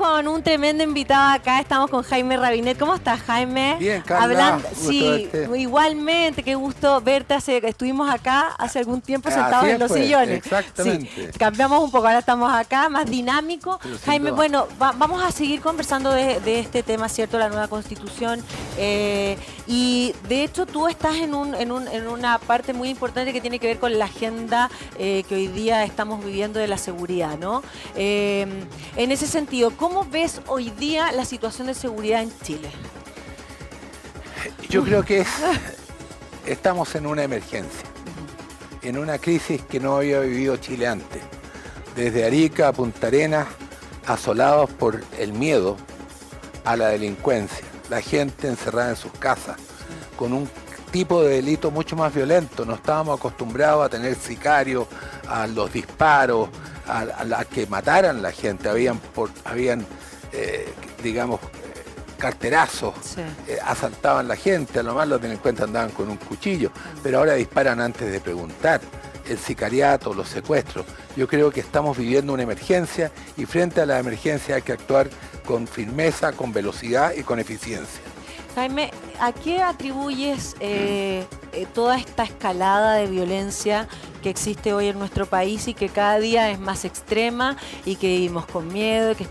con un tremendo invitado acá, estamos con Jaime Rabinet. ¿Cómo estás, Jaime? Bien, Carla. Sí, igualmente, qué gusto verte. Estuvimos acá hace algún tiempo sentados en los sillones. Exactamente. Sí, cambiamos un poco, ahora estamos acá, más dinámico. Jaime, bueno, vamos a seguir conversando de este tema, ¿cierto? La nueva Constitución. Y de hecho tú estás en una parte muy importante que tiene que ver con la agenda que hoy día estamos viviendo de la seguridad, ¿no? En ese sentido, ¿cómo ves hoy día la situación de seguridad en Chile? Yo creo que estamos en una emergencia, en una crisis que no había vivido Chile antes. Desde Arica a Punta Arenas, asolados por el miedo a la delincuencia, la gente encerrada en sus casas, con un tipo de delito mucho más violento. No estábamos acostumbrados a tener sicarios, a los disparos, a que mataran a la gente. Habían digamos, carterazos, sí. Asaltaban a la gente, a lo más los delincuentes andaban con un cuchillo, pero ahora disparan antes de preguntar. El sicariato, los secuestros. Yo creo que estamos viviendo una emergencia y frente a la emergencia hay que actuar con firmeza, con velocidad y con eficiencia. Jaime, ¿a qué atribuyes toda esta escalada de violencia que existe hoy en nuestro país y que cada día es más extrema y que vivimos con miedo, que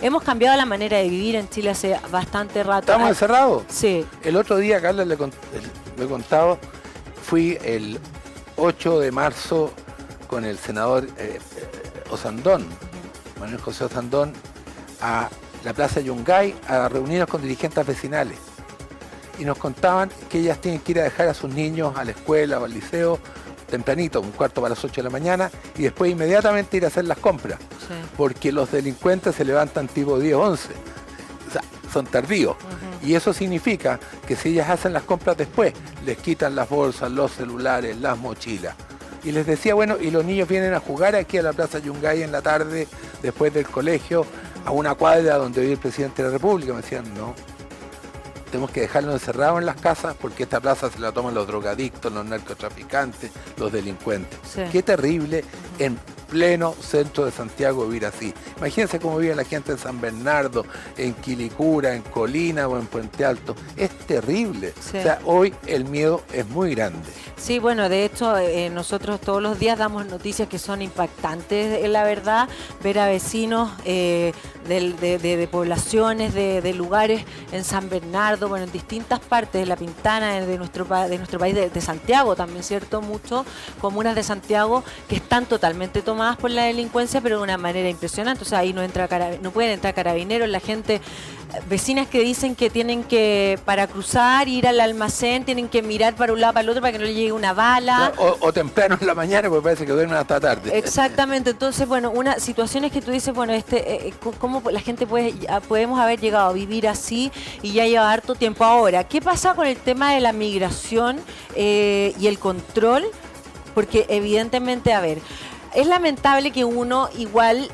hemos cambiado la manera de vivir en Chile hace bastante rato? ¿Estamos encerrados? Sí. El otro día, Carla, le he contado, fui el 8 de marzo con el senador Osandón, Manuel José Osandón, a la Plaza Yungay a reunirnos con dirigentes vecinales. Y nos contaban que ellas tienen que ir a dejar a sus niños a la escuela o al liceo tempranito, un cuarto para las 8 de la mañana, y después inmediatamente ir a hacer las compras. Sí. Porque los delincuentes se levantan tipo 10 o 11. O sea, son tardíos. Y eso significa que si ellas hacen las compras después, les quitan las bolsas, los celulares, las mochilas. Y les decía, bueno, y los niños vienen a jugar aquí a la Plaza Yungay en la tarde, después del colegio, a una cuadra donde vive el presidente de la República. Me decían, no, tenemos que dejarlos encerrados en las casas porque esta plaza se la toman los drogadictos, los narcotraficantes, los delincuentes. Sí. Qué terrible en pleno centro de Santiago vivir así. Imagínense cómo vive la gente en San Bernardo, en Quilicura, en Colina o en Puente Alto. Es terrible. Sí. O sea, hoy el miedo es muy grande. Sí, bueno, de hecho nosotros todos los días damos noticias que son impactantes, la verdad, ver a vecinos de poblaciones, de lugares en San Bernardo, bueno, en distintas partes de La Pintana, de nuestro país, de Santiago también, ¿cierto? Muchas comunas de Santiago que están totalmente tomadas por la delincuencia, pero de una manera impresionante. O sea, ahí no pueden entrar carabineros, la gente, vecinas que dicen que tienen que, para cruzar, ir al almacén, tienen que mirar para un lado, para el otro, para que no le llegue una bala. O temprano en la mañana, porque parece que duermen hasta tarde. Exactamente. Entonces, bueno, situaciones que tú dices, bueno, cómo la gente podemos haber llegado a vivir así y ya lleva harto tiempo. Ahora, ¿qué pasa con el tema de la migración y el control? Porque evidentemente, a ver, es lamentable que uno igual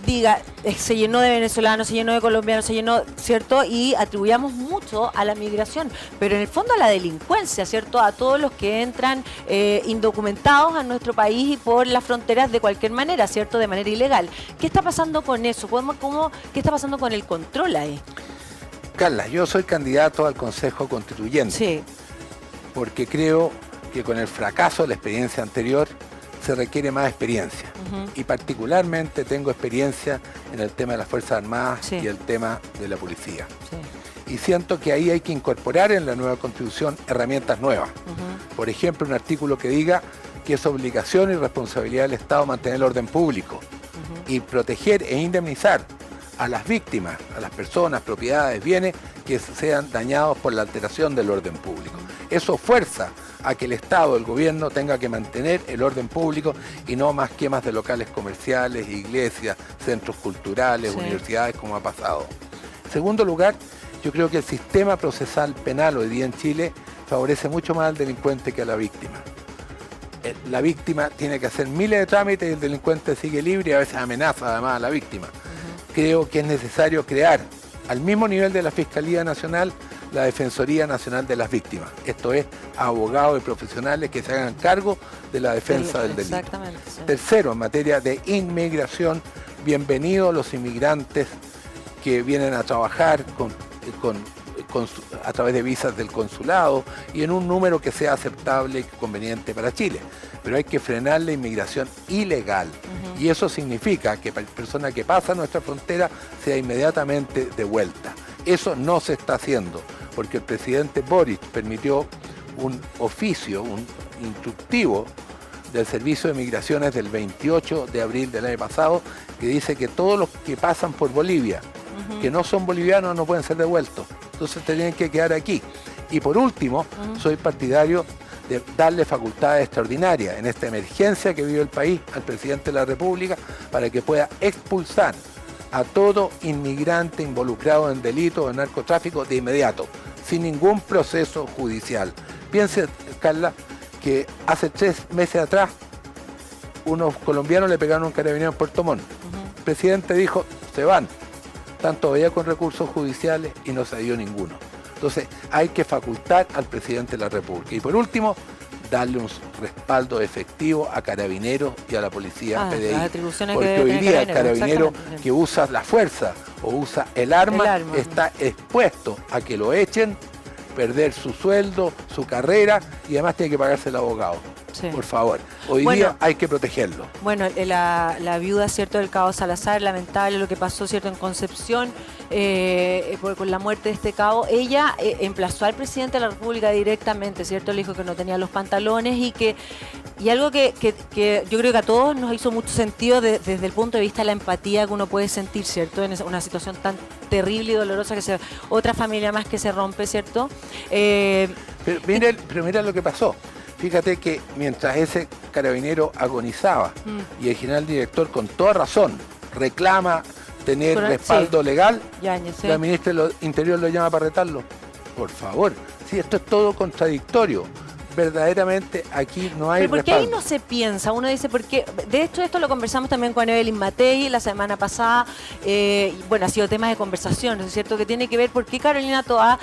diga, se llenó de venezolanos, se llenó de colombianos, se llenó, ¿cierto? Y atribuyamos mucho a la migración, pero en el fondo a la delincuencia, ¿cierto? A todos los que entran indocumentados a nuestro país y por las fronteras de cualquier manera, ¿cierto? De manera ilegal. ¿Qué está pasando con eso? ¿Qué está pasando con el control ahí? Carla, yo soy candidato al Consejo Constituyente. Sí. Porque creo que con el fracaso de la experiencia anterior se requiere más experiencia. Y particularmente tengo experiencia en el tema de las Fuerzas Armadas, sí, y el tema de la policía. Sí. Y siento que ahí hay que incorporar en la nueva Constitución herramientas nuevas. Por ejemplo, un artículo que diga que es obligación y responsabilidad del Estado mantener el orden público y proteger e indemnizar a las víctimas, a las personas, propiedades, bienes que sean dañados por la alteración del orden público. Eso fuerza a que el Estado, el gobierno, tenga que mantener el orden público y no más quemas de locales comerciales, iglesias, centros culturales, sí, universidades, como ha pasado. En segundo lugar, yo creo que el sistema procesal penal hoy día en Chile favorece mucho más al delincuente que a la víctima. La víctima tiene que hacer miles de trámites y el delincuente sigue libre y a veces amenaza además a la víctima. Creo que es necesario crear, al mismo nivel de la Fiscalía Nacional, la Defensoría Nacional de las Víctimas. Esto es, abogados y profesionales que se hagan cargo de la defensa del delito. Exactamente. Sí. Tercero, en materia de inmigración, bienvenidos los inmigrantes que vienen a trabajar a través de visas del consulado y en un número que sea aceptable y conveniente para Chile. Pero hay que frenar la inmigración ilegal. Y eso significa que la persona que pasa nuestra frontera sea inmediatamente devuelta. Eso no se está haciendo, porque el presidente Boric permitió un oficio, un instructivo del Servicio de Migraciones del 28 de abril del año pasado, que dice que todos los que pasan por Bolivia, que no son bolivianos, no pueden ser devueltos. Entonces tienen que quedar aquí. Y por último, soy partidario de darle facultades extraordinarias en esta emergencia que vive el país al presidente de la República para que pueda expulsar a todo inmigrante involucrado en delitos o en narcotráfico de inmediato, sin ningún proceso judicial. Piense, Carla, que hace 3 meses atrás unos colombianos le pegaron un carabinero en Puerto Montt. El presidente dijo, se van. Están todavía con recursos judiciales y no se dio ninguno. Entonces hay que facultar al presidente de la República. Y por último, darle un respaldo efectivo a Carabineros y a la policía PDI. Porque hoy día el carabinero que usa la fuerza o usa el arma está expuesto a que lo echen, perder su sueldo, su carrera y además tiene que pagarse el abogado. Sí. Por favor, hoy día hay que protegerlo. Bueno, la viuda, ¿cierto?, del cabo Salazar, lamentable lo que pasó, ¿cierto?, en Concepción, con la muerte de este cabo. Ella emplazó al presidente de la República directamente, ¿cierto? Le dijo que no tenía los pantalones y algo que yo creo que a todos nos hizo mucho sentido desde el punto de vista de la empatía que uno puede sentir, ¿cierto?, en una situación tan terrible y dolorosa que otra familia más que se rompe, ¿cierto? Pero mira lo que pasó. Fíjate que mientras ese carabinero agonizaba y el general director con toda razón reclama tener respaldo legal, la ministra del Interior lo llama para retarlo. Por favor, si esto es todo contradictorio. Verdaderamente aquí no hay respaldo. Porque ahí no se piensa, uno dice, porque de hecho esto lo conversamos también con Evelyn Matei la semana pasada, bueno, ha sido tema de conversación, ¿no es cierto?, que tiene que ver por qué Carolina Toá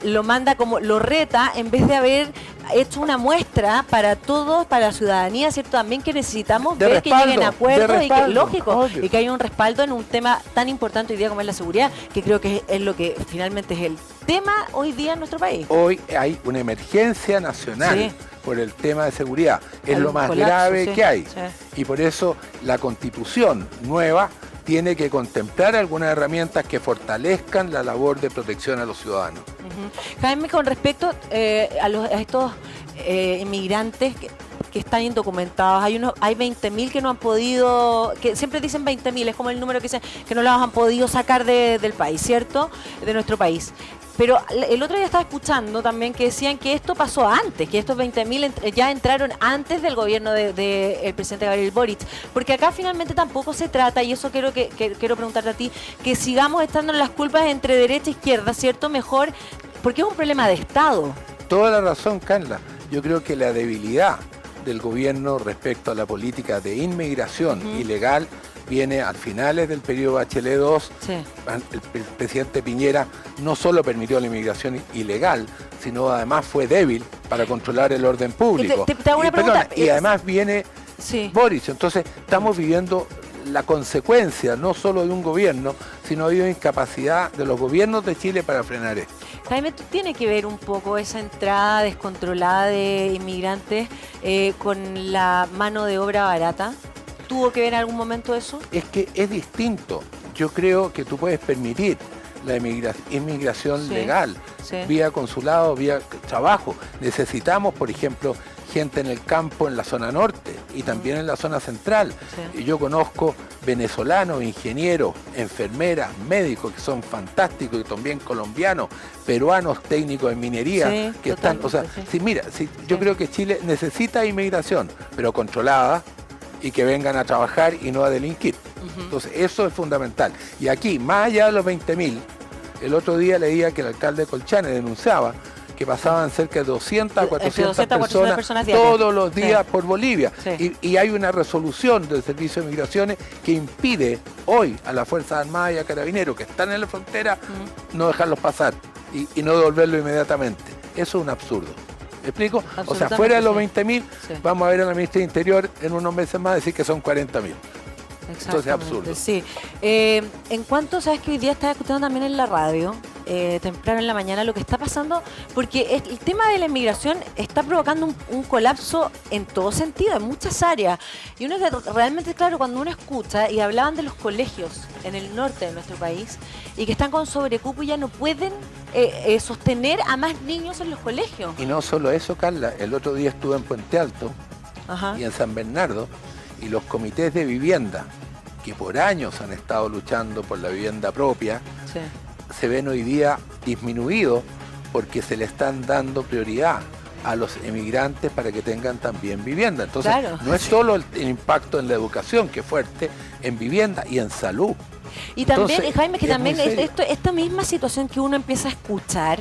lo manda como, lo reta, en vez de haber hecho una muestra para todos, para la ciudadanía, ¿cierto?, también que necesitamos ver respaldo, que lleguen a acuerdos y que, lógico, obvio, y que haya un respaldo en un tema tan importante hoy día como es la seguridad, que creo que es lo que finalmente es el tema hoy día en nuestro país. Hoy hay una emergencia nacional por el tema de seguridad. Es lo más grave que hay. Y por eso la Constitución nueva tiene que contemplar algunas herramientas que fortalezcan la labor de protección a los ciudadanos. Jaime, con respecto a estos inmigrantes que están indocumentados, hay 20.000 que no han podido, que siempre dicen 20.000, es como el número que dicen que no los han podido sacar del país, ¿cierto?, de nuestro país. Pero el otro día estaba escuchando también que decían que esto pasó antes, que estos 20.000 ya entraron antes del gobierno del presidente Gabriel Boric. Porque acá finalmente tampoco se trata, y eso quiero preguntarte a ti, que sigamos estando en las culpas entre derecha e izquierda, ¿cierto? Mejor, porque es un problema de Estado. Toda la razón, Carla. Yo creo que la debilidad del gobierno respecto a la política de inmigración ilegal viene a finales del periodo Bachelet II. El presidente Piñera no solo permitió la inmigración ilegal, sino además fue débil para controlar el orden público. Y además viene Boric. Entonces estamos viviendo la consecuencia no solo de un gobierno, sino de una incapacidad de los gobiernos de Chile para frenar esto. Jaime, ¿tú tiene que ver un poco esa entrada descontrolada de inmigrantes con la mano de obra barata? ¿Tuvo que ver en algún momento eso? Es que es distinto. Yo creo que tú puedes permitir la inmigración legal, vía consulado, vía trabajo. Necesitamos, por ejemplo, gente en el campo, en la zona norte y también en la zona central. Y yo conozco venezolanos, ingenieros, enfermeras, médicos que son fantásticos y también colombianos, peruanos, técnicos en minería que están, o sea, yo creo que Chile necesita inmigración, pero controlada, y que vengan a trabajar y no a delinquir. Entonces, eso es fundamental. Y aquí, más allá de los 20.000, el otro día leía que el alcalde de Colchane denunciaba que pasaban cerca de 200 a 400 personas todos los días por Bolivia. Y hay una resolución del Servicio de Migraciones que impide hoy a las Fuerzas Armadas y a Carabineros que están en la frontera no dejarlos pasar y no devolverlo inmediatamente. Eso es un absurdo. ¿Me explico? O sea, fuera de los 20.000, vamos a ver a la ministra de Interior en unos meses más decir que son 40.000. Entonces es absurdo. Sí. En cuanto, sabes que hoy día estaba escuchando también en la radio, temprano en la mañana, lo que está pasando, porque el tema de la inmigración está provocando un colapso en todo sentido, en muchas áreas. Y uno realmente, claro, cuando uno escucha, y hablaban de los colegios en el norte de nuestro país, y que están con sobrecupo y ya no pueden sostener a más niños en los colegios. Y no solo eso, Carla, el otro día estuve en Puente Alto y en San Bernardo, y los comités de vivienda, que por años han estado luchando por la vivienda propia, se ven hoy día disminuidos porque se le están dando prioridad a los emigrantes para que tengan también vivienda. Entonces, no es solo el impacto en la educación, que es fuerte, en vivienda y en salud. Y también, entonces, Jaime, que también esta misma situación que uno empieza a escuchar,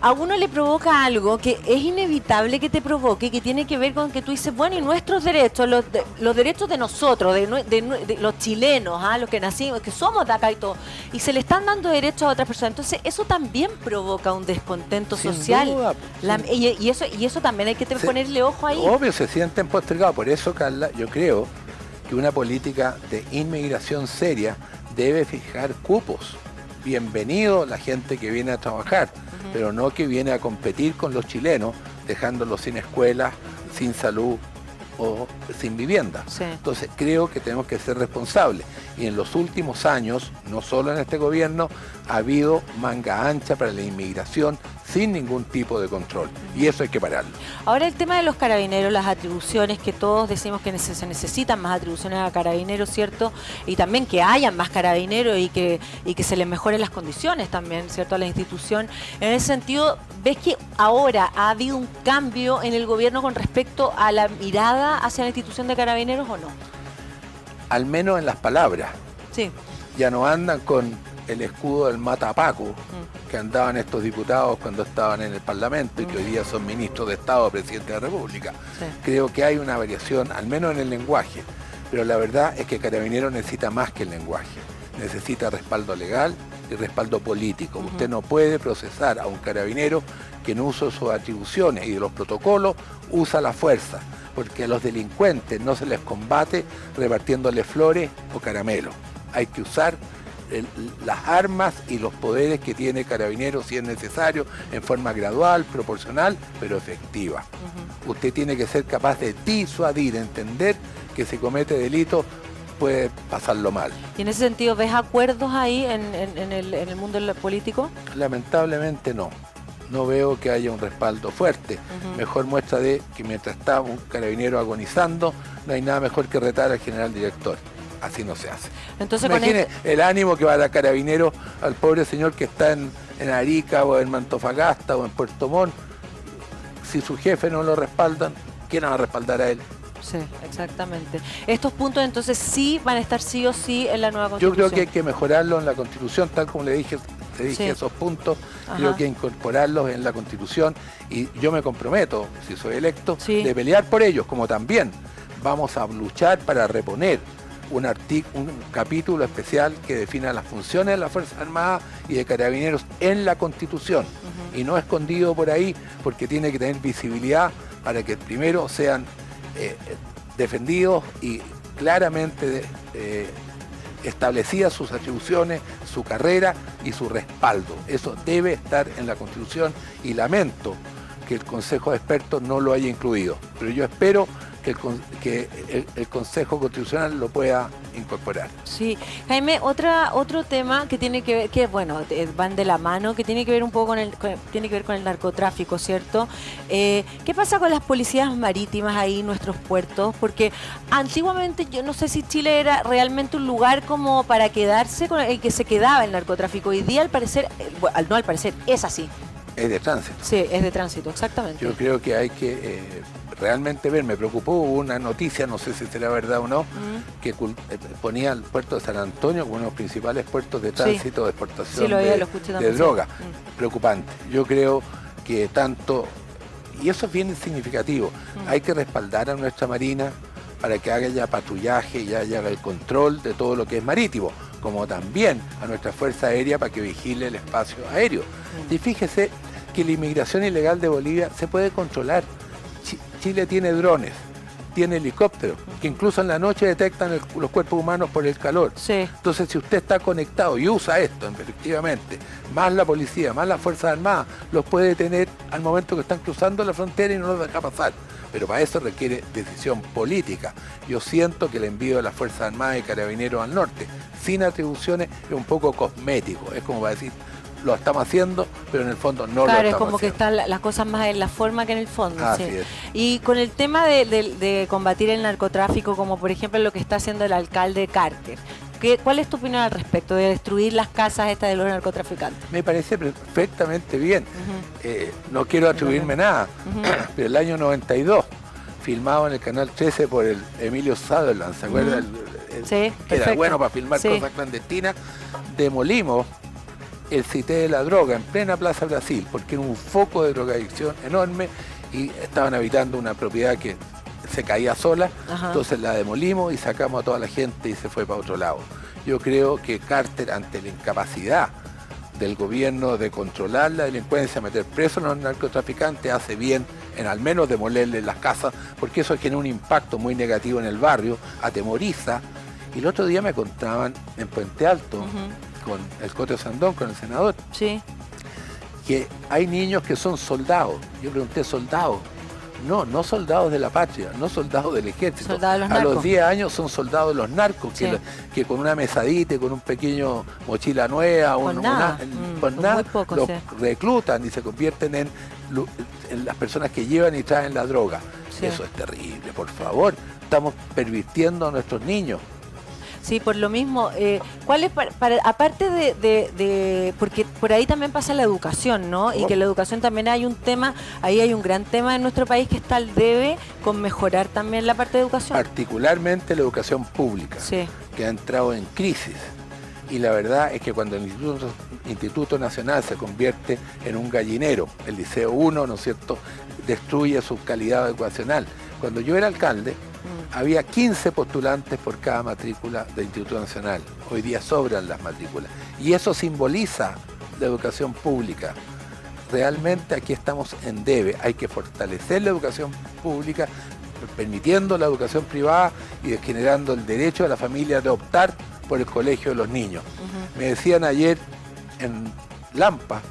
a uno le provoca algo que es inevitable que te provoque, que tiene que ver con que tú dices, bueno, y nuestros derechos, los derechos de nosotros, de los chilenos, los que nacimos, que somos de acá y todo, y se le están dando derechos a otras personas. Entonces, eso también provoca un descontento social. Duda, y eso también hay que ponerle ojo ahí. Obvio, se sienten postergados. Por eso, Carla, yo creo que una política de inmigración seria debe fijar cupos. Bienvenido la gente que viene a trabajar, pero no que viene a competir con los chilenos, dejándolos sin escuela, sin salud o sin vivienda. Entonces creo que tenemos que ser responsables. Y en los últimos años, no solo en este gobierno, ha habido manga ancha para la inmigración sin ningún tipo de control. Y eso hay que pararlo. Ahora el tema de los carabineros, las atribuciones, que todos decimos que se necesitan más atribuciones a carabineros, ¿cierto? Y también que hayan más carabineros y que se les mejoren las condiciones también, ¿cierto? A la institución. En ese sentido, ¿ves que ahora ha habido un cambio en el gobierno con respecto a la mirada hacia la institución de carabineros o no? Al menos en las palabras. Sí. Ya no andan con el escudo del matapaco que andaban estos diputados cuando estaban en el Parlamento y que hoy día son ministros de Estado o presidente de la República. Creo que hay una variación, al menos en el lenguaje, pero la verdad es que Carabineros necesita más que el lenguaje. Necesita respaldo legal y respaldo político. Usted no puede procesar a un carabinero que en uso de sus atribuciones y de los protocolos usa la fuerza, porque a los delincuentes no se les combate repartiéndoles flores o caramelos. Hay que usar las armas y los poderes que tiene Carabineros si es necesario, en forma gradual, proporcional, pero efectiva. Usted tiene que ser capaz de disuadir, entender que si comete delito puede pasarlo mal. ¿Y en ese sentido ves acuerdos ahí en el mundo político? Lamentablemente no. No veo que haya un respaldo fuerte. Mejor muestra de que mientras está un carabinero agonizando, no hay nada mejor que retar al general director. Así no se hace. Entonces, imagine el ánimo que va a dar Carabinero al pobre señor que está en Arica o en Antofagasta o en Puerto Montt. Si su jefe no lo respaldan, ¿quién va a respaldar a él? Sí, exactamente. Estos puntos entonces sí van a estar sí o sí en la nueva Constitución. Yo creo que hay que mejorarlo en la Constitución, tal como le dije esos puntos. Creo que hay que incorporarlos en la Constitución y yo me comprometo, si soy electo, de pelear por ellos, como también vamos a luchar para reponer un capítulo especial que defina las funciones de las Fuerzas Armadas y de Carabineros en la Constitución y no escondido por ahí, porque tiene que tener visibilidad para que primero sean defendidos y claramente establecidas sus atribuciones, su carrera y su respaldo. Eso debe estar en la Constitución y lamento que el Consejo de Expertos no lo haya incluido, pero yo espero que el Consejo Constitucional lo pueda incorporar. Sí, Jaime, otro tema que tiene que ver, que bueno, van de la mano, que tiene que ver un poco tiene que ver con el narcotráfico, ¿cierto? ¿Qué pasa con las policías marítimas ahí en nuestros puertos? Porque antiguamente yo no sé si Chile era realmente un lugar como para quedarse con el que se quedaba el narcotráfico. Hoy día al parecer, no al parecer, es así. Es de tránsito. Sí, es de tránsito, exactamente. Yo creo que hay que realmente ver, me preocupó una noticia, no sé si será verdad o no, que ponía el puerto de San Antonio como uno de los principales puertos de tránsito de exportación de droga. Preocupante. Yo creo que tanto, y eso es bien significativo, hay que respaldar a nuestra Marina para que haga ya patrullaje y haya el control de todo lo que es marítimo, como también a nuestra Fuerza Aérea para que vigile el espacio aéreo. Y fíjese que la inmigración ilegal de Bolivia se puede controlar. Chile tiene drones, tiene helicópteros, que incluso en la noche detectan los cuerpos humanos por el calor. Sí. Entonces, si usted está conectado y usa esto, efectivamente, más la policía, más las Fuerzas Armadas, los puede detener al momento que están cruzando la frontera y no los deja pasar. Pero para eso requiere decisión política. Yo siento que el envío de las Fuerzas Armadas y Carabineros al norte, sin atribuciones, es un poco cosmético. Es como para decir, lo estamos haciendo, pero en el fondo no lo estamos haciendo. Claro, es como que están las cosas más en la forma que en el fondo. Así sí. es. Y con el tema de combatir el narcotráfico, como por ejemplo lo que está haciendo el alcalde Carter, ¿cuál es tu opinión al respecto de destruir las casas estas de los narcotraficantes? Me parece perfectamente bien. No quiero atribuirme nada, pero el año 92, filmado en el Canal 13 por el Emilio Sutherland, ¿se acuerdan? Sí, era bueno para filmar cosas clandestinas. Demolimos el Cité de la Droga en plena Plaza Brasil, porque era un foco de drogadicción enorme y estaban habitando una propiedad que se caía sola. Entonces la demolimos y sacamos a toda la gente y se fue para otro lado. Yo creo que Carter, ante la incapacidad del gobierno de controlar la delincuencia, meter presos a los narcotraficantes, hace bien en al menos demolerles las casas, porque eso genera un impacto muy negativo en el barrio, atemoriza. Y el otro día me contaban en Puente Alto, con el Coto Sandón, con el senador, que hay niños que son soldados. Yo pregunté, ¿soldados? No soldados de la patria, no soldados del ejército. A los 10 años son soldados de los narcos, que con una mesadita, con un pequeño mochila nueva, los reclutan y se convierten en las personas que llevan y traen la droga. Eso es terrible, por favor. Estamos pervirtiendo a nuestros niños. Sí, por lo mismo, ¿cuál es aparte porque por ahí también pasa la educación, ¿no? Y que la educación también hay un tema, ahí hay un gran tema en nuestro país que está al debe con mejorar también la parte de educación. Particularmente la educación pública, que ha entrado en crisis. Y la verdad es que cuando el Instituto Nacional se convierte en un gallinero, el Liceo 1, ¿no es cierto?, destruye su calidad educacional. Cuando yo era alcalde, había 15 postulantes por cada matrícula del Instituto Nacional. Hoy día sobran las matrículas. Y eso simboliza la educación pública. Realmente aquí estamos en debe. Hay que fortalecer la educación pública, permitiendo la educación privada y generando el derecho de la familia de optar por el colegio de los niños. Me decían ayer en Lampa,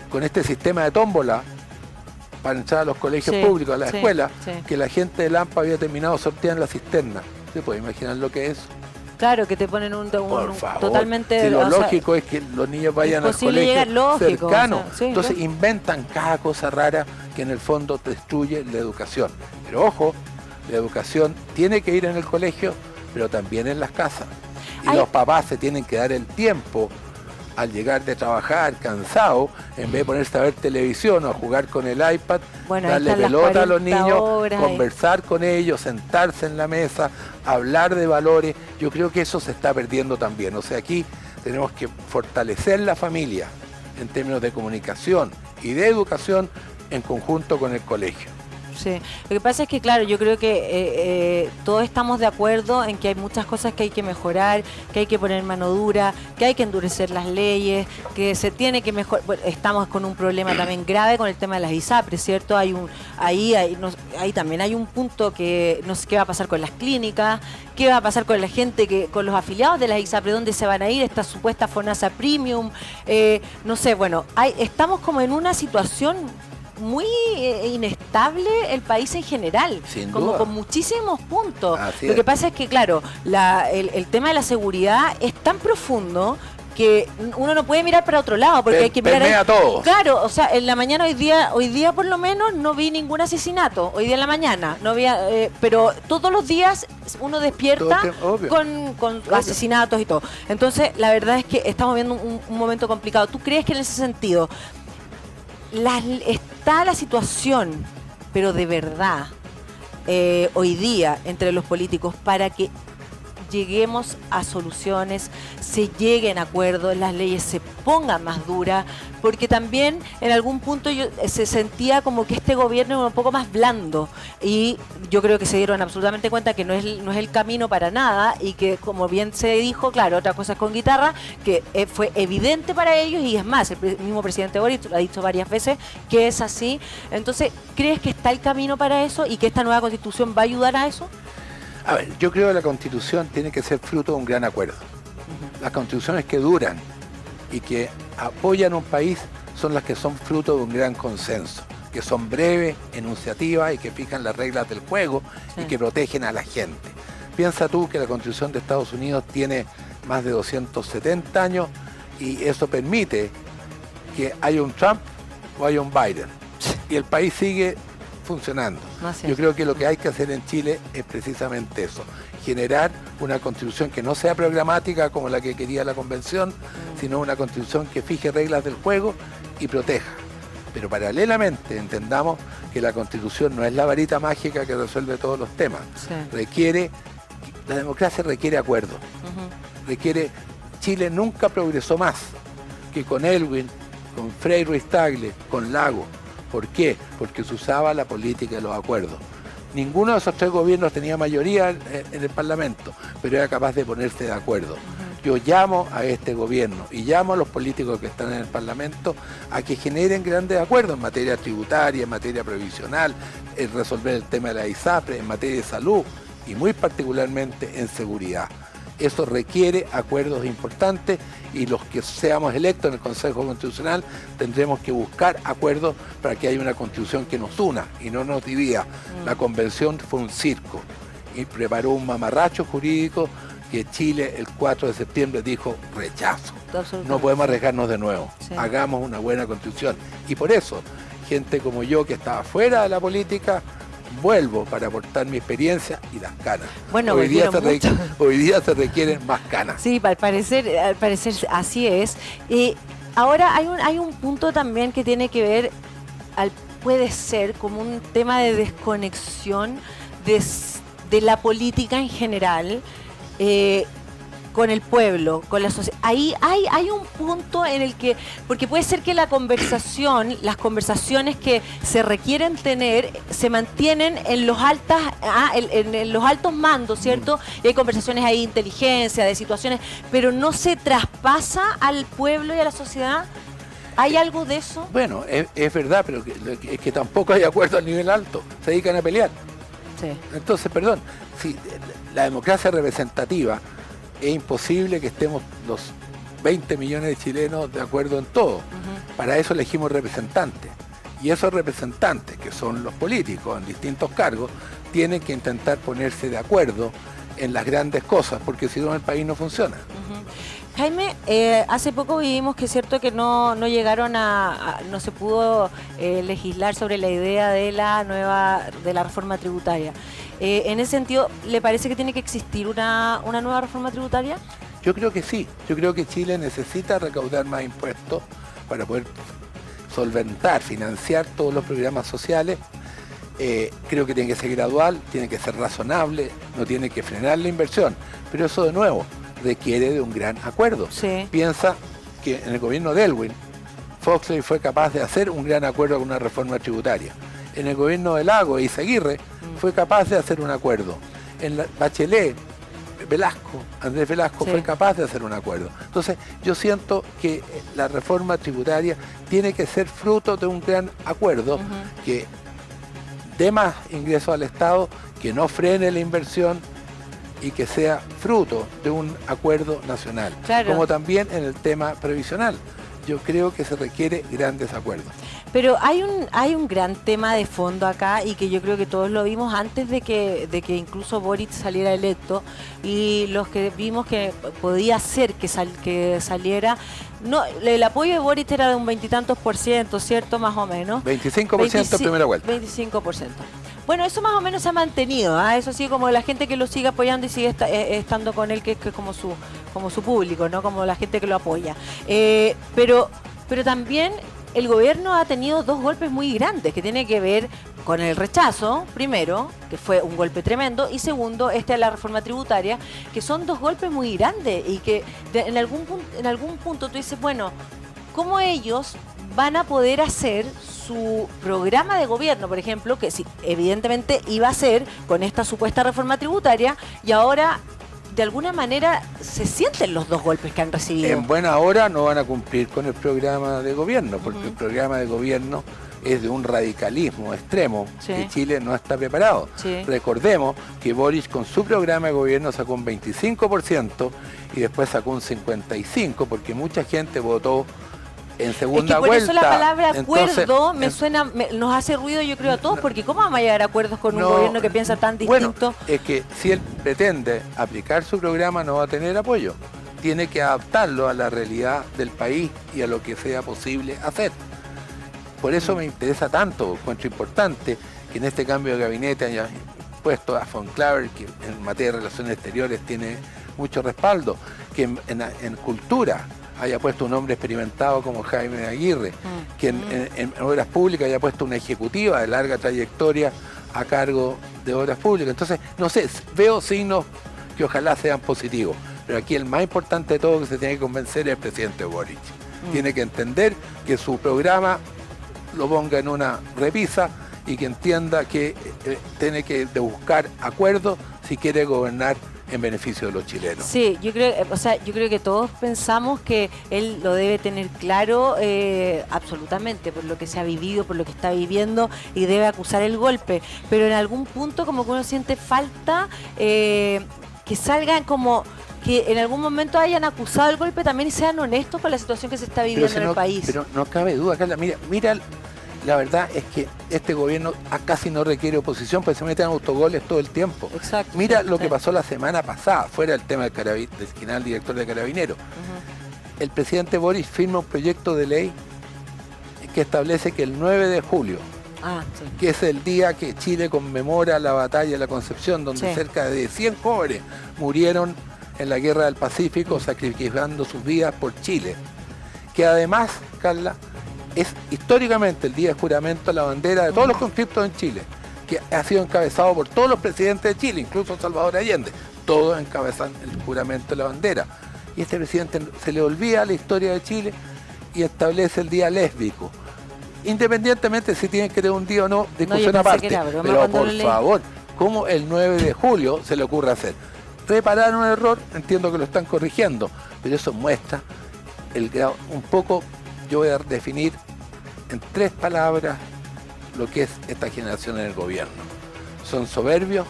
con este sistema de tómbola, para entrar a los colegios públicos, a las escuelas, que la gente de Lampa había terminado sorteando en la cisterna. ¿Se puede imaginar lo que es? Claro, que te ponen un totalmente... Si lo lógico es que los niños vayan al colegio cercano. Entonces inventan cada cosa rara que en el fondo destruye la educación. Pero ojo, la educación tiene que ir en el colegio, pero también en las casas. Y los papás se tienen que dar el tiempo al llegar de trabajar cansado, en vez de ponerse a ver televisión o a jugar con el iPad, darle pelota a los niños, conversar con ellos, sentarse en la mesa, hablar de valores. Yo creo que eso se está perdiendo también. O sea, aquí tenemos que fortalecer la familia en términos de comunicación y de educación en conjunto con el colegio. Sí, lo que pasa es que, claro, yo creo que todos estamos de acuerdo en que hay muchas cosas que hay que mejorar, que hay que poner mano dura, que hay que endurecer las leyes, que se tiene que mejorar. Bueno, estamos con un problema también grave con el tema de las ISAPRES, ¿cierto? Ahí también hay un punto que no sé qué va a pasar con las clínicas, qué va a pasar con la gente, con los afiliados de las ISAPRES, dónde se van a ir, esta supuesta FONASA Premium, no sé, bueno, estamos como en una situación muy inestable el país en general, como con muchísimos puntos. Lo que pasa es que, claro, el tema de la seguridad es tan profundo que uno no puede mirar para otro lado, porque hay que mirar ahí. Todo. Claro, o sea, en la mañana hoy día por lo menos no vi ningún asesinato, hoy día en la mañana, no había, pero todos los días uno despierta con asesinatos y todo. Entonces, la verdad es que estamos viendo un momento complicado. ¿Tú crees que en ese sentido está la situación, pero de verdad, hoy día, entre los políticos, para que lleguemos a soluciones, se lleguen a acuerdos, las leyes se pongan más duras, porque también en algún punto se sentía como que este gobierno era un poco más blando, y yo creo que se dieron absolutamente cuenta que no es el camino para nada, y que, como bien se dijo, claro, otra cosa es con guitarra, que fue evidente para ellos, y es más, el mismo presidente Boric lo ha dicho varias veces que es así. Entonces, ¿crees que está el camino para eso y que esta nueva Constitución va a ayudar a eso? A ver, yo creo que la Constitución tiene que ser fruto de un gran acuerdo. Las constituciones que duran y que apoyan un país son las que son fruto de un gran consenso, que son breves, enunciativas y que fijan las reglas del juego y que protegen a la gente. Piensa tú que la Constitución de Estados Unidos tiene más de 270 años y eso permite que haya un Trump o haya un Biden y el país sigue funcionando. Yo creo que lo que hay que hacer en Chile es precisamente eso, generar una constitución que no sea programática como la que quería la convención, sino una constitución que fije reglas del juego y proteja. Pero paralelamente entendamos que la constitución no es la varita mágica que resuelve todos los temas. La democracia requiere acuerdo. Chile nunca progresó más que con Elwin, con Frei Ruiz Tagle, con Lago. ¿Por qué? Porque se usaba la política de los acuerdos. Ninguno de esos tres gobiernos tenía mayoría en el Parlamento, pero era capaz de ponerse de acuerdo. Yo llamo a este gobierno y llamo a los políticos que están en el Parlamento a que generen grandes acuerdos en materia tributaria, en materia previsional, en resolver el tema de la ISAPRE, en materia de salud y muy particularmente en seguridad. Eso requiere acuerdos importantes y los que seamos electos en el Consejo Constitucional tendremos que buscar acuerdos para que haya una constitución que nos una y no nos divida. La convención fue un circo y preparó un mamarracho jurídico que Chile el 4 de septiembre dijo rechazo. No podemos arriesgarnos de nuevo. Hagamos una buena constitución. Y por eso, gente como yo que estaba fuera de la política, vuelvo para aportar mi experiencia y las canas. Bueno, hoy día se requieren más canas. Sí, al parecer así es. Ahora hay un punto también que tiene que ver, puede ser como un tema de desconexión de la política en general, con el pueblo, con la sociedad. Ahí hay un punto en el que, porque puede ser que las conversaciones que se requieren tener se mantienen en los altos mandos, ¿cierto? Y hay conversaciones ahí de inteligencia, de situaciones, pero no se traspasa al pueblo y a la sociedad. ¿Hay algo de eso? Bueno, es verdad, pero es que tampoco hay acuerdo a nivel alto, se dedican a pelear. Sí. Entonces, perdón, si la democracia representativa, es imposible que estemos los 20 millones de chilenos de acuerdo en todo. Para eso elegimos representantes. Y esos representantes, que son los políticos en distintos cargos, tienen que intentar ponerse de acuerdo en las grandes cosas, porque si no el país no funciona. Jaime, hace poco vimos que es cierto que no llegaron no se pudo legislar sobre la idea de la reforma tributaria. En ese sentido, ¿le parece que tiene que existir una nueva reforma tributaria? Yo creo que sí. Yo creo que Chile necesita recaudar más impuestos para poder solventar, financiar todos los programas sociales. Creo que tiene que ser gradual, tiene que ser razonable, no tiene que frenar la inversión. Pero eso, de nuevo, requiere de un gran acuerdo. Sí. Piensa que en el gobierno de Elwin, Foxley fue capaz de hacer un gran acuerdo con una reforma tributaria. En el gobierno de Lago e Izaguirre fue capaz de hacer un acuerdo. En Bachelet, Andrés Velasco fue capaz de hacer un acuerdo. Entonces, yo siento que la reforma tributaria tiene que ser fruto de un gran acuerdo que dé más ingresos al Estado, que no frene la inversión y que sea fruto de un acuerdo nacional. Claro. Como también en el tema previsional. Yo creo que se requiere grandes acuerdos. Pero hay un gran tema de fondo acá, y que yo creo que todos lo vimos antes de que incluso Boric saliera electo, y los que vimos que podía ser que saliera. No, el apoyo de Boric era de un 20 y tantos %, ¿cierto? Más o menos. 25% en primera vuelta. 25%. Bueno, eso más o menos se ha mantenido, ¿eh? Eso sí, como la gente que lo sigue apoyando y sigue estando con él, que es como su público, ¿no? Como la gente que lo apoya. Pero también el gobierno ha tenido dos golpes muy grandes, que tiene que ver con el rechazo, primero, que fue un golpe tremendo, y segundo, a la reforma tributaria, que son dos golpes muy grandes y que en algún punto tú dices, bueno, ¿cómo ellos van a poder hacer su programa de gobierno, por ejemplo, que sí, evidentemente iba a ser con esta supuesta reforma tributaria, y ahora de alguna manera se sienten los dos golpes que han recibido? En buena hora no van a cumplir con el programa de gobierno, porque el programa de gobierno es de un radicalismo extremo que Chile no está preparado. Recordemos que Boric con su programa de gobierno sacó un 25% y después sacó un 55%, porque mucha gente votó en segunda vuelta. Por eso la palabra acuerdo nos hace ruido, yo creo, a todos, porque ¿cómo vamos a llegar a acuerdos con un gobierno que piensa tan distinto? Bueno, es que si él pretende aplicar su programa no va a tener apoyo. Tiene que adaptarlo a la realidad del país y a lo que sea posible hacer. Por eso me interesa tanto, encuentro importante que en este cambio de gabinete haya puesto a von Claver, que en materia de relaciones exteriores tiene mucho respaldo, que en cultura haya puesto un hombre experimentado como Jaime Aguirre, que en obras públicas haya puesto una ejecutiva de larga trayectoria a cargo de obras públicas. Entonces, no sé, veo signos que ojalá sean positivos, pero aquí el más importante de todo que se tiene que convencer es el presidente Boric. Tiene que entender que su programa lo ponga en una repisa y que entienda que tiene que buscar acuerdos si quiere gobernar en beneficio de los chilenos. Sí, yo creo que todos pensamos que él lo debe tener claro absolutamente por lo que se ha vivido, por lo que está viviendo, y debe acusar el golpe, pero en algún punto como que uno siente falta que salgan como que en algún momento hayan acusado el golpe también y sean honestos con la situación que se está viviendo en el país. Pero no cabe duda, Carla, mira, la verdad es que este gobierno casi no requiere oposición, porque se meten autogoles todo el tiempo. Exacto. Mira lo que pasó la semana pasada, fuera del tema del general director de Carabineros. El presidente Boric firma un proyecto de ley que establece que el 9 de julio, que es el día que Chile conmemora la batalla de la Concepción, donde cerca de 100 jóvenes murieron en la Guerra del Pacífico, sacrificando sus vidas por Chile. Que además, Carla, es históricamente el día de juramento a la bandera de todos los conflictos en Chile, que ha sido encabezado por todos los presidentes de Chile, incluso Salvador Allende. Todos encabezan el juramento de la bandera. Y este presidente se le olvida la historia de Chile y establece el día lésbico. Independientemente si tienen que tener un día o no, discusión aparte. Pero por favor, ¿cómo el 9 de julio se le ocurre hacer? Reparar un error, entiendo que lo están corrigiendo, pero eso muestra el grado, un poco. Yo voy a definir en 3 palabras lo que es esta generación en el gobierno. Son soberbios,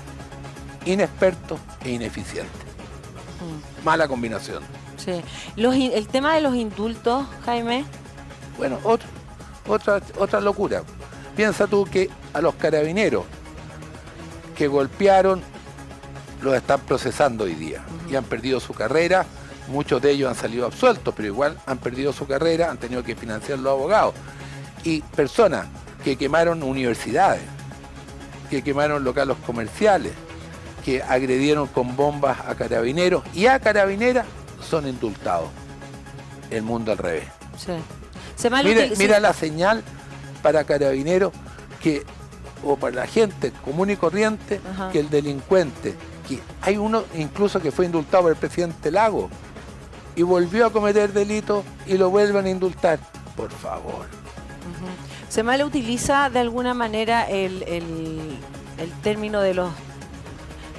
inexpertos e ineficientes. Mala combinación. Sí. El tema de los indultos, Jaime. Bueno, otra locura. Piensa tú que a los carabineros que golpearon los están procesando hoy día y han perdido su carrera. Muchos de ellos han salido absueltos, pero igual han perdido su carrera, han tenido que financiar los abogados. Y personas que quemaron universidades, que quemaron locales comerciales, que agredieron con bombas a carabineros y a carabineras, son indultados. El mundo al revés. Sí. Mira la señal para carabineros o para la gente común y corriente, que el delincuente, que hay uno incluso que fue indultado por el presidente Lagos, y volvió a cometer delitos y lo vuelven a indultar. Por favor. ¿Se mal utiliza de alguna manera el término de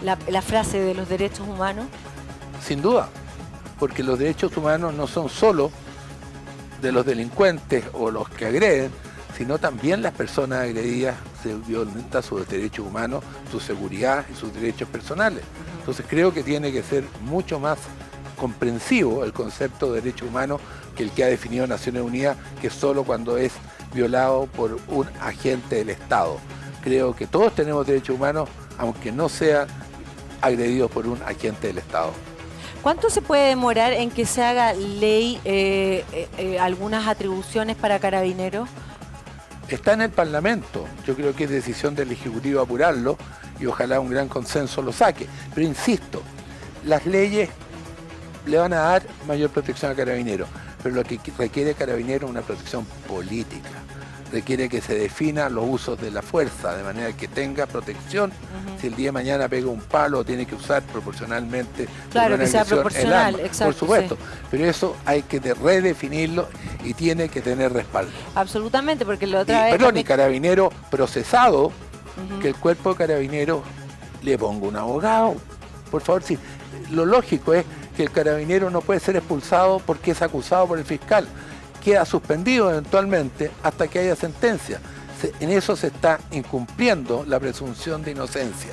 la frase de los derechos humanos? Sin duda, porque los derechos humanos no son solo de los delincuentes o los que agreden, sino también las personas agredidas se violentan sus derechos humanos, su seguridad y sus derechos personales. Entonces creo que tiene que ser mucho más comprensivo el concepto de derecho humano que el que ha definido Naciones Unidas, que solo cuando es violado por un agente del Estado. Creo que todos tenemos derechos humanos, aunque no sean agredidos por un agente del Estado. ¿Cuánto se puede demorar en que se haga ley algunas atribuciones para carabineros? Está en el Parlamento. Yo creo que es decisión del Ejecutivo apurarlo y ojalá un gran consenso lo saque. Pero insisto, las leyes le van a dar mayor protección a Carabineros, pero lo que requiere Carabineros es una protección política. Requiere que se definan los usos de la fuerza, de manera que tenga protección. Si el día de mañana pega un palo, tiene que usar proporcionalmente. Claro, que sea proporcional, exacto. Por supuesto, sí. Pero eso hay que redefinirlo y tiene que tener respaldo. Absolutamente, porque la otra vez... Perdón, y Carabinero procesado, que el cuerpo de Carabineros le ponga un abogado. Por favor, sí. Lo lógico es que el carabinero no puede ser expulsado porque es acusado por el fiscal. Queda suspendido eventualmente hasta que haya sentencia. En eso se está incumpliendo la presunción de inocencia.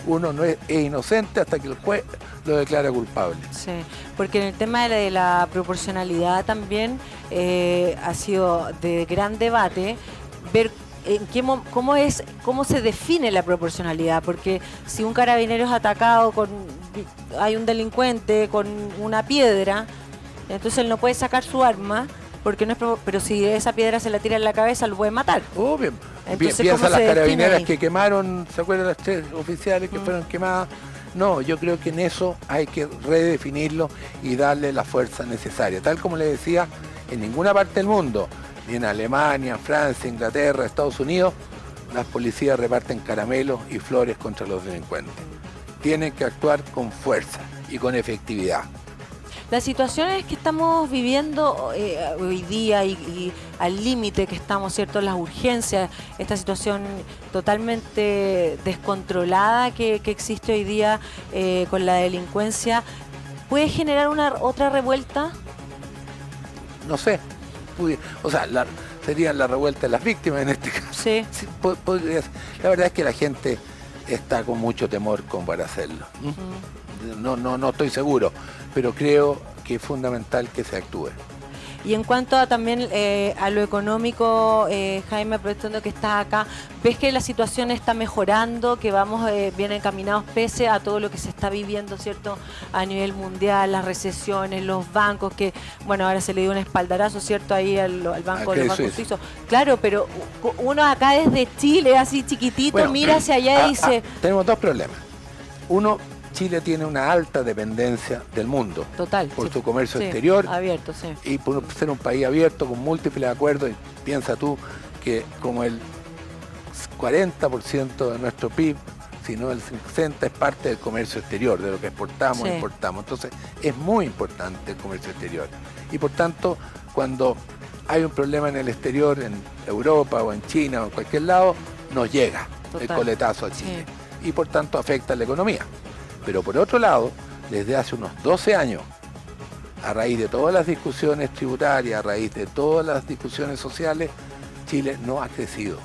Uno no es inocente hasta que el juez lo declara culpable. Sí, porque en el tema de la proporcionalidad también ha sido de gran debate ver cómo se define la proporcionalidad, porque si un carabinero es atacado hay un delincuente con una piedra, entonces él no puede sacar su arma, porque no es pero si esa piedra se la tira en la cabeza lo puede matar. Obvio. Piensa las carabineras que quemaron, ¿se acuerdan las 3 oficiales que fueron quemadas? No, yo creo que en eso hay que redefinirlo y darle la fuerza necesaria. Tal como le decía, en ninguna parte del mundo, ni en Alemania, Francia, Inglaterra, Estados Unidos, las policías reparten caramelos y flores contra los delincuentes. Tienen que actuar con fuerza y con efectividad. Las situaciones que estamos viviendo hoy día y al límite que estamos, ¿cierto? Las urgencias, esta situación totalmente descontrolada que existe hoy día con la delincuencia, ¿puede generar otra revuelta? No sé. O sea, sería la revuelta de las víctimas en este caso. Sí. Sí, podría ser. La verdad es que la gente está con mucho temor como para hacerlo. No estoy seguro, pero creo que es fundamental que se actúe. Y en cuanto a también a lo económico, Jaime, aprovechando que estás acá, ¿ves que la situación está mejorando, que vamos bien encaminados pese a todo lo que se está viviendo, ¿cierto? A nivel mundial, las recesiones, los bancos, que, bueno, ahora se le dio un espaldarazo, ¿cierto? Ahí al banco de los bancos suizos. Claro, pero uno acá desde Chile, así chiquitito, bueno, mira hacia allá y dice... tenemos 2 problemas. Uno, Chile tiene una alta dependencia del mundo. Total. Por su comercio exterior. Abierto, sí. Y por ser un país abierto con múltiples acuerdos. Y piensa tú que como el 40% de nuestro PIB, si no el 60%, es parte del comercio exterior, de lo que exportamos e importamos. Entonces es muy importante el comercio exterior. Y por tanto, cuando hay un problema en el exterior, en Europa o en China o en cualquier lado, nos llega el coletazo a Chile. Y por tanto afecta a la economía. Pero por otro lado, desde hace unos 12 años, a raíz de todas las discusiones tributarias, a raíz de todas las discusiones sociales, Chile no ha crecido.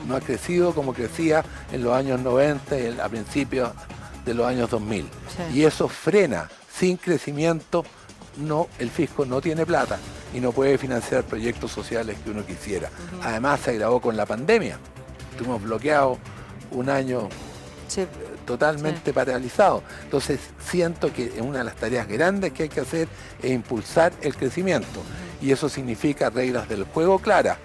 No ha crecido como crecía en los años 90 y a principios de los años 2000. Y eso frena. Sin crecimiento, el fisco no tiene plata y no puede financiar proyectos sociales que uno quisiera. Además, se agravó con la pandemia. Estuvimos bloqueados un año... totalmente paralizado. Entonces siento que una de las tareas grandes que hay que hacer es impulsar el crecimiento y eso significa reglas del juego claras,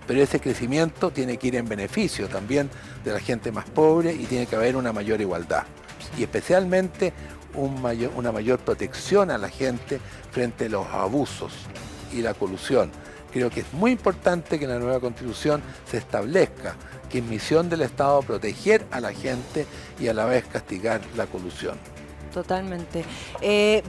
pero ese crecimiento tiene que ir en beneficio también de la gente más pobre y tiene que haber una mayor igualdad y especialmente una mayor protección a la gente frente a los abusos y la colusión. Creo que es muy importante que en la nueva Constitución se establezca que es misión del Estado proteger a la gente y a la vez castigar la colusión. Totalmente.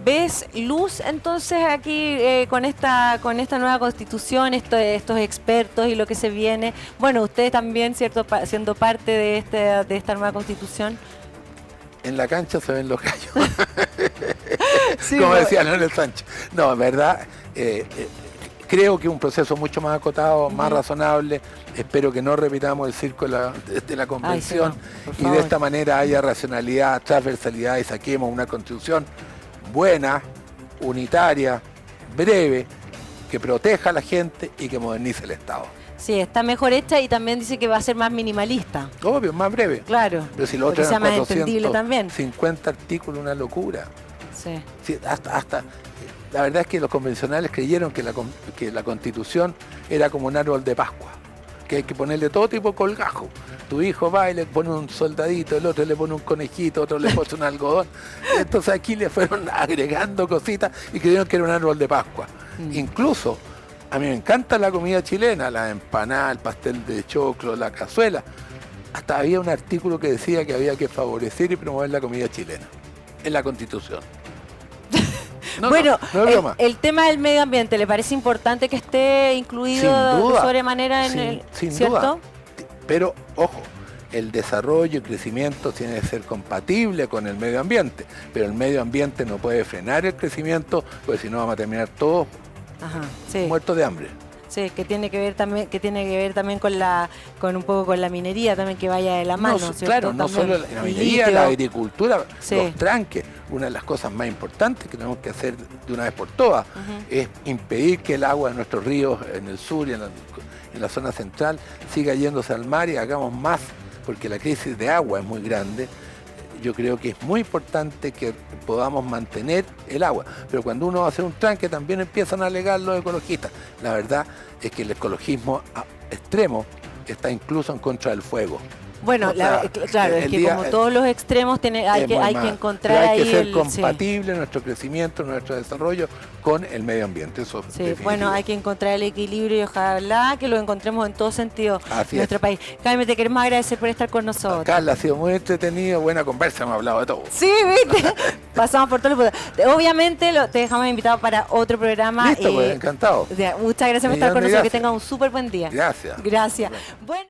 ¿Ves luz entonces aquí con esta nueva Constitución, estos expertos y lo que se viene? Bueno, usted también, ¿cierto?, siendo parte de esta nueva Constitución. En la cancha se ven los gallos. Sí, como decía Leonel Sánchez. No, en verdad... creo que un proceso mucho más acotado, más razonable. Espero que no repitamos el circo de la convención y de esta manera haya racionalidad, transversalidad y saquemos una constitución buena, unitaria, breve, que proteja a la gente y que modernice el Estado. Sí, está mejor hecha y también dice que va a ser más minimalista. Obvio, más breve. Claro, pero si lo otro sea más entendible también. 50 artículos, una locura. Sí. Hasta la verdad es que los convencionales creyeron que la Constitución era como un árbol de Pascua, porque hay que ponerle todo tipo de colgajo. Tu hijo va y le pone un soldadito, el otro le pone un conejito, otro le pone un algodón. Entonces aquí le fueron agregando cositas y creyeron que era un árbol de Pascua. Incluso, a mí me encanta la comida chilena, la empanada, el pastel de choclo, la cazuela. Hasta había un artículo que decía que había que favorecer y promover la comida chilena en la Constitución. No, bueno, no es broma. El tema del medio ambiente, ¿le parece importante que esté incluido de sobremanera en el... Sin ¿cierto? duda. Pero, ojo, el desarrollo y crecimiento tiene que ser compatible con el medio ambiente, pero el medio ambiente no puede frenar el crecimiento, porque si no vamos a terminar todos muertos de hambre. Sí, que tiene que ver también con un poco con la minería también, que vaya de la mano. No, claro, no solo la minería, la agricultura, los tranques. Una de las cosas más importantes que tenemos que hacer de una vez por todas es impedir que el agua de nuestros ríos en el sur y en la zona central siga yéndose al mar y hagamos más, porque la crisis de agua es muy grande. Yo creo que es muy importante que podamos mantener el agua, pero cuando uno va a hacer un tranque también empiezan a alegar los ecologistas. La verdad es que el ecologismo extremo está incluso en contra del fuego. Bueno, claro, es que como todos los extremos hay que encontrar ahí... Hay que ser compatible nuestro crecimiento, nuestro desarrollo con el medio ambiente. Eso bueno, hay que encontrar el equilibrio y ojalá que lo encontremos en todo sentido en nuestro país. Jaime, te queremos agradecer por estar con nosotros. Carla, ha sido muy entretenido, buena conversa, hemos hablado de todo. Sí, ¿viste? Pasamos por todos los puntos. Obviamente te dejamos invitado para otro programa. Listo, pues, encantado. Muchas gracias por estar con nosotros, que tengas un súper buen día. Gracias. Gracias. Bueno.